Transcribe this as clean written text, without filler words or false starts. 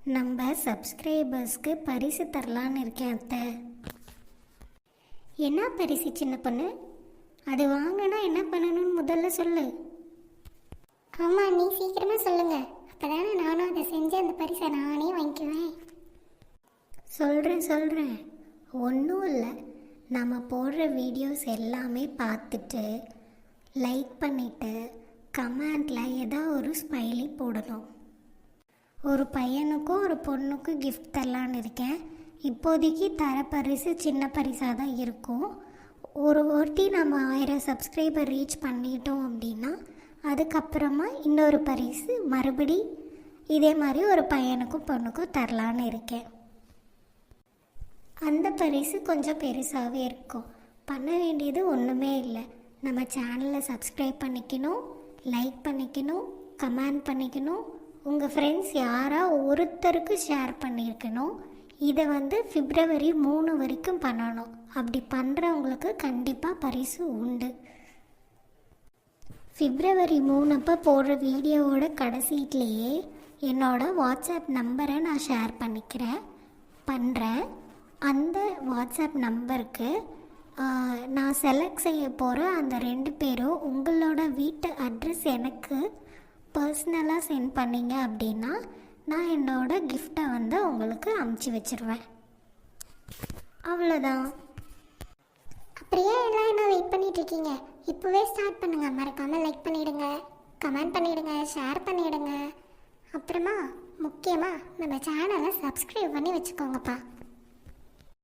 நம்ம சப்ஸ்கிரைபர்ஸ்க்கு பரிசு தரலான்னு இருக்கேன் அத்தை. என்ன பரிசு சின்ன பொண்ணு? அது வாங்கினா என்ன பண்ணணும்னு முதல்ல சொல்லு. ஆமாம், நீ சீக்கிரமாக சொல்லுங்க. அப்போதானே நானும் அதை செஞ்சு அந்த பரிசை நானே வாங்கிக்குவேன். சொல்கிறேன். ஒன்றும் இல்லை, நம்ம போடுற வீடியோஸ் எல்லாமே பார்த்துட்டு லைக் பண்ணிவிட்டு கமெண்டில் ஏதோ ஒரு ஸ்மைலி போடணும். ஒரு பையனுக்கும் ஒரு பொண்ணுக்கும் கிஃப்ட் தரலான்னு இருக்கேன். இப்போதைக்கு தர பரிசு சின்ன பரிசாக தான் இருக்கும். ஒரு வாட்டி நம்ம 1000 சப்ஸ்கிரைபர் ரீச் பண்ணிட்டோம் அப்படின்னா அதுக்கப்புறமா இன்னொரு பரிசு மறுபடி இதே மாதிரி ஒரு பையனுக்கும் பொண்ணுக்கும் தரலான்னு இருக்கேன். அந்த பரிசு கொஞ்சம் பெருசாகவே இருக்கும். பண்ண வேண்டியது ஒன்றுமே இல்லை. நம்ம சேனலை சப்ஸ்கிரைப் பண்ணிக்கணும், லைக் பண்ணிக்கணும், கமெண்ட் பண்ணிக்கணும், உங்கள் ஃப்ரெண்ட்ஸ் யாராக ஒருத்தருக்கு ஷேர் பண்ணியிருக்கணும். இதை February 3 வரைக்கும் பண்ணணும். அப்படி பண்ணுறவங்களுக்கு கண்டிப்பாக பரிசு உண்டு. February 3 அப்போ போடுற வீடியோவோட கடைசியிலேயே என்னோடய வாட்ஸ்அப் நம்பரை நான் ஷேர் பண்ணுறேன். அந்த வாட்ஸ்அப் நம்பருக்கு நான் செலக்ட் செய்ய போகிற அந்த 2 பேரும் உங்களோட வீட்டு அட்ரஸ் எனக்கு பர்சனலாக சென்ட் பண்ணிங்க அப்படின்னா நான் என்னோடய கிஃப்டை உங்களுக்கு அமுச்சு வச்சுருவேன். அவ்வளோதான். அப்படியே எல்லாம் என்ன வெயிட் பண்ணிகிட்ருக்கீங்க? இப்போவே ஸ்டார்ட் பண்ணுங்கள். மறக்காமல் லைக் பண்ணிவிடுங்க, கமெண்ட் பண்ணிவிடுங்க, ஷேர் பண்ணிவிடுங்க. அப்புறமா முக்கியமாக நம்ம சேனலை சப்ஸ்கிரைப் பண்ணி வச்சுக்கோங்கப்பா.